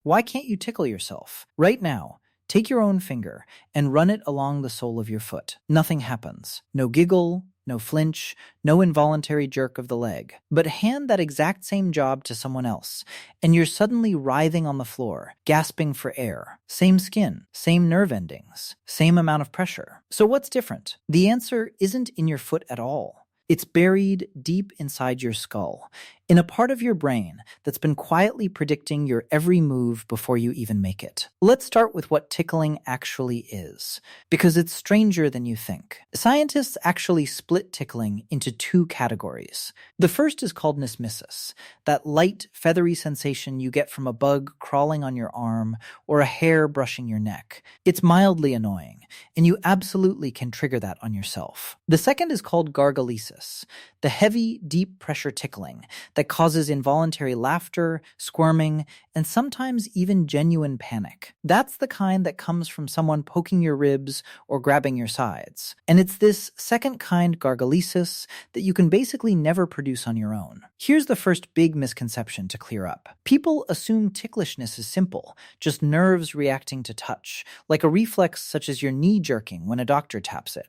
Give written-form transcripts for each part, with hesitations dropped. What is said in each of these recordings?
Why can't you tickle yourself? Right now, take your own finger and run it along the sole of your foot. Nothing happens. No giggle, no flinch, no involuntary jerk of the leg. But hand that exact same job to someone else, and you're suddenly writhing on the floor, gasping for air. Same skin, same nerve endings, same amount of pressure. So what's different? The answer isn't in your foot at all. It's buried deep inside your skull, in a part of your brain that's been quietly predicting your every move before you even make it. Let's start with what tickling actually is, because it's stranger than you think. Scientists actually split tickling into two categories. The first is called nismesis, that light, feathery sensation you get from a bug crawling on your arm or a hair brushing your neck. It's mildly annoying, and you absolutely can trigger that on yourself. The second is called gargalesis, the heavy, deep pressure tickling that causes involuntary laughter, squirming, and sometimes even genuine panic. That's the kind that comes from someone poking your ribs or grabbing your sides. And it's this second kind, gargalesis, that you can basically never produce on your own. Here's the first big misconception to clear up. People assume ticklishness is simple, just nerves reacting to touch, like a reflex such as your knee jerking when a doctor taps it.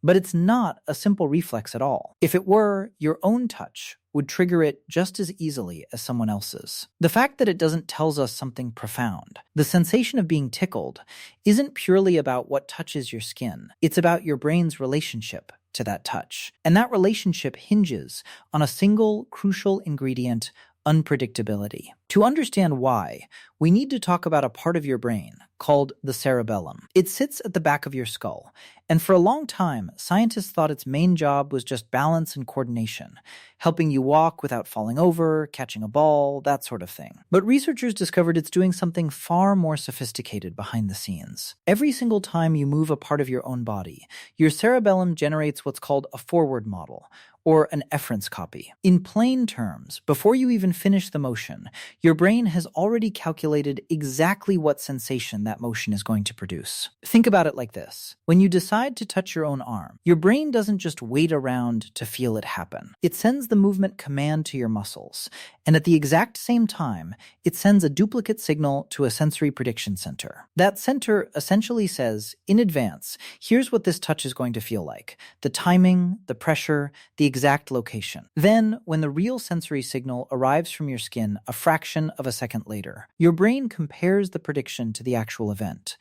But it's not a simple reflex at all. If it were, your own touch would trigger it just as easily as someone else's. The fact that it doesn't tells us something profound. The sensation of being tickled isn't purely about what touches your skin. It's about your brain's relationship to that touch. And that relationship hinges on a single crucial ingredient: unpredictability. To understand why, we need to talk about a part of your brain called the cerebellum. It sits at the back of your skull, and for a long time, scientists thought its main job was just balance and coordination, helping you walk without falling over, catching a ball, that sort of thing. But researchers discovered it's doing something far more sophisticated behind the scenes. Every single time you move a part of your own body, your cerebellum generates what's called a forward model, or an efference copy. In plain terms, before you even finish the motion, your brain has already calculated exactly what sensation that motion is going to produce. Think about it like this. When you decide to touch your own arm, your brain doesn't just wait around to feel it happen. It sends the movement command to your muscles, and at the exact same time, it sends a duplicate signal to a sensory prediction center. That center essentially says, in advance, here's what this touch is going to feel like: the timing, the pressure, the exact location. Then, when the real sensory signal arrives from your skin a fraction of a second later, your brain compares the prediction to the actual event.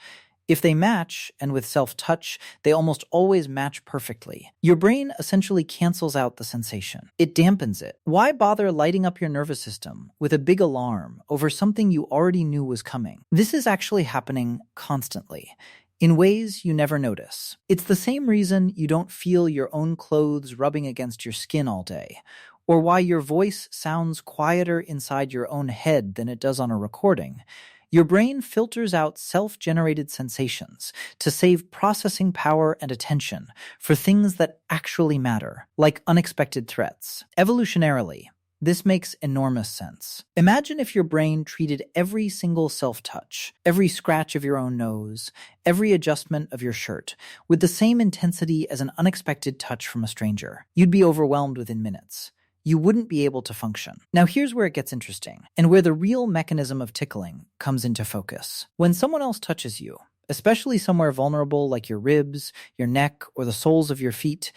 If they match, and with self-touch, they almost always match perfectly, your brain essentially cancels out the sensation. It dampens it. Why bother lighting up your nervous system with a big alarm over something you already knew was coming? This is actually happening constantly, in ways you never notice. It's the same reason you don't feel your own clothes rubbing against your skin all day, or why your voice sounds quieter inside your own head than it does on a recording. Your brain filters out self-generated sensations to save processing power and attention for things that actually matter, like unexpected threats. Evolutionarily, this makes enormous sense. Imagine if your brain treated every single self-touch, every scratch of your own nose, every adjustment of your shirt, with the same intensity as an unexpected touch from a stranger. You'd be overwhelmed within minutes. You wouldn't be able to function. Now here's where it gets interesting, and where the real mechanism of tickling comes into focus. When someone else touches you, especially somewhere vulnerable like your ribs, your neck, or the soles of your feet,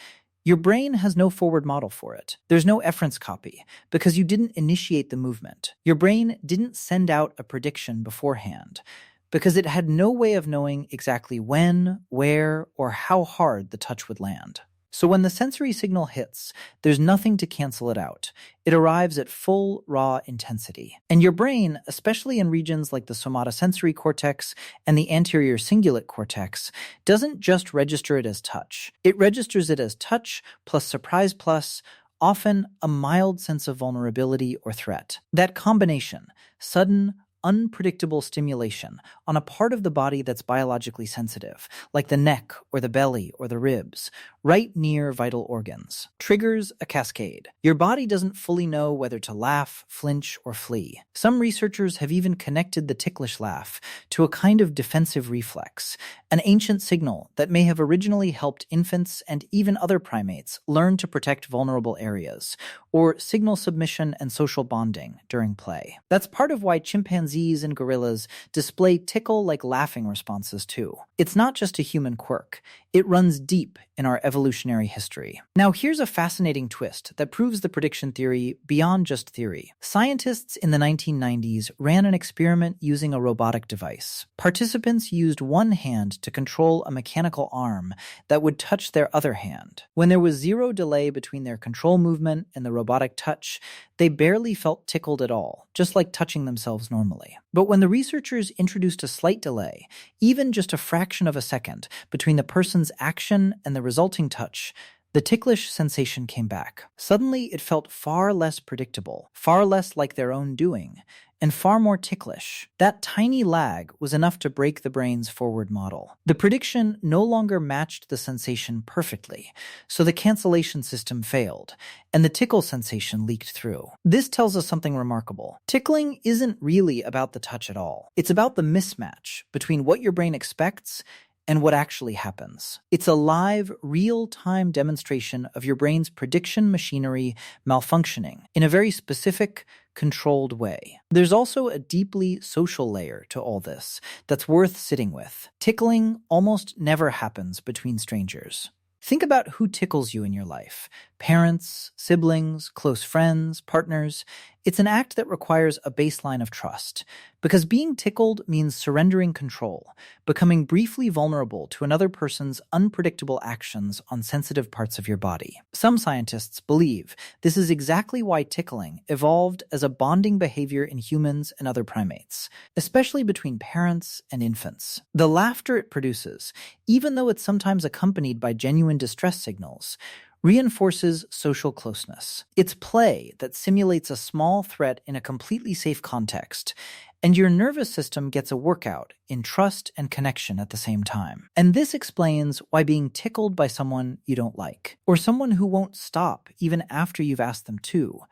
your brain has no forward model for it. There's no efference copy, because you didn't initiate the movement. Your brain didn't send out a prediction beforehand, because it had no way of knowing exactly when, where, or how hard the touch would land. So when the sensory signal hits, there's nothing to cancel it out. It arrives at full, raw intensity. And your brain, especially in regions like the somatosensory cortex and the anterior cingulate cortex, doesn't just register it as touch. It registers it as touch plus surprise plus, often a mild sense of vulnerability or threat. That combination, sudden, unpredictable stimulation on a part of the body that's biologically sensitive, like the neck or the belly or the ribs, right near vital organs, triggers a cascade. Your body doesn't fully know whether to laugh, flinch, or flee. Some researchers have even connected the ticklish laugh to a kind of defensive reflex, an ancient signal that may have originally helped infants and even other primates learn to protect vulnerable areas, or signal submission and social bonding during play. That's part of why chimpanzees chimpanzees and gorillas display tickle-like laughing responses too. It's not just a human quirk. It runs deep in our evolutionary history. Now, here's a fascinating twist that proves the prediction theory beyond just theory. Scientists in the 1990s ran an experiment using a robotic device. Participants used one hand to control a mechanical arm that would touch their other hand. When there was zero delay between their control movement and the robotic touch, they barely felt tickled at all, just like touching themselves normally. But when the researchers introduced a slight delay, even just a fraction of a second, between the person's action and the resulting touch, the ticklish sensation came back. Suddenly, it felt far less predictable, far less like their own doing, and far more ticklish. That tiny lag was enough to break the brain's forward model. The prediction no longer matched the sensation perfectly, so the cancellation system failed, and the tickle sensation leaked through. This tells us something remarkable. Tickling isn't really about the touch at all. It's about the mismatch between what your brain expects and what actually happens. It's a live, real-time demonstration of your brain's prediction machinery malfunctioning in a very specific, controlled way. There's also a deeply social layer to all this that's worth sitting with. Tickling almost never happens between strangers. Think about who tickles you in your life. Parents, siblings, close friends, partners. It's an act that requires a baseline of trust, because being tickled means surrendering control, becoming briefly vulnerable to another person's unpredictable actions on sensitive parts of your body. Some scientists believe this is exactly why tickling evolved as a bonding behavior in humans and other primates, especially between parents and infants. The laughter it produces, even though it's sometimes accompanied by genuine distress signals, reinforces social closeness. It's play that simulates a small threat in a completely safe context, and your nervous system gets a workout in trust and connection at the same time. And this explains why being tickled by someone you don't like, or someone who won't stop even after you've asked them to,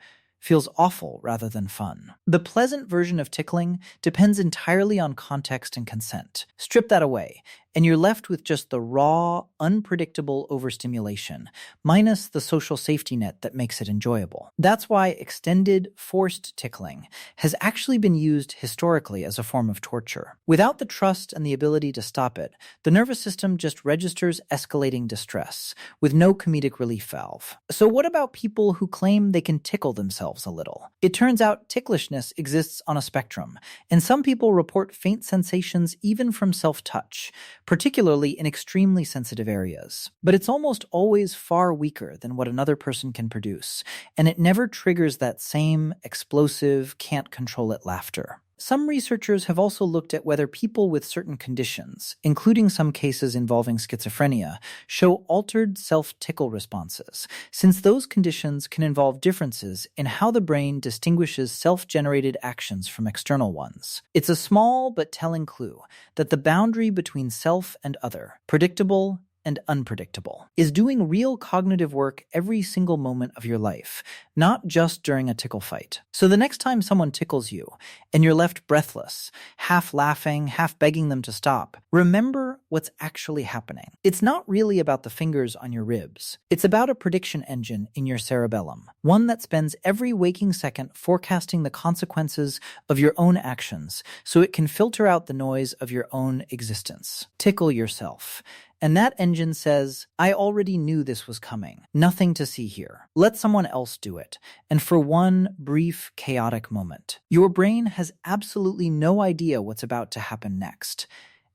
feels awful rather than fun. The pleasant version of tickling depends entirely on context and consent. Strip that away, and you're left with just the raw, unpredictable overstimulation, minus the social safety net that makes it enjoyable. That's why extended, forced tickling has actually been used historically as a form of torture. Without the trust and the ability to stop it, the nervous system just registers escalating distress, with no comedic relief valve. So what about people who claim they can tickle themselves a little? It turns out ticklishness exists on a spectrum, and some people report faint sensations even from self-touch, particularly in extremely sensitive areas. But it's almost always far weaker than what another person can produce, and it never triggers that same explosive, can't-control-it laughter. Some researchers have also looked at whether people with certain conditions, including some cases involving schizophrenia, show altered self-tickle responses, since those conditions can involve differences in how the brain distinguishes self-generated actions from external ones. It's a small but telling clue that the boundary between self and other, predictable and unpredictable, is doing real cognitive work every single moment of your life, not just during a tickle fight. So the next time someone tickles you and you're left breathless, half laughing, half begging them to stop, remember what's actually happening. It's not really about the fingers on your ribs. It's about a prediction engine in your cerebellum, one that spends every waking second forecasting the consequences of your own actions so it can filter out the noise of your own existence. Tickle yourself. And that engine says, I already knew this was coming. Nothing to see here. Let someone else do it. And for one brief, chaotic moment, your brain has absolutely no idea what's about to happen next.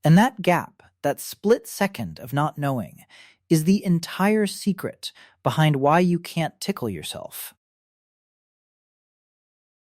And that gap, that split second of not knowing, is the entire secret behind why you can't tickle yourself.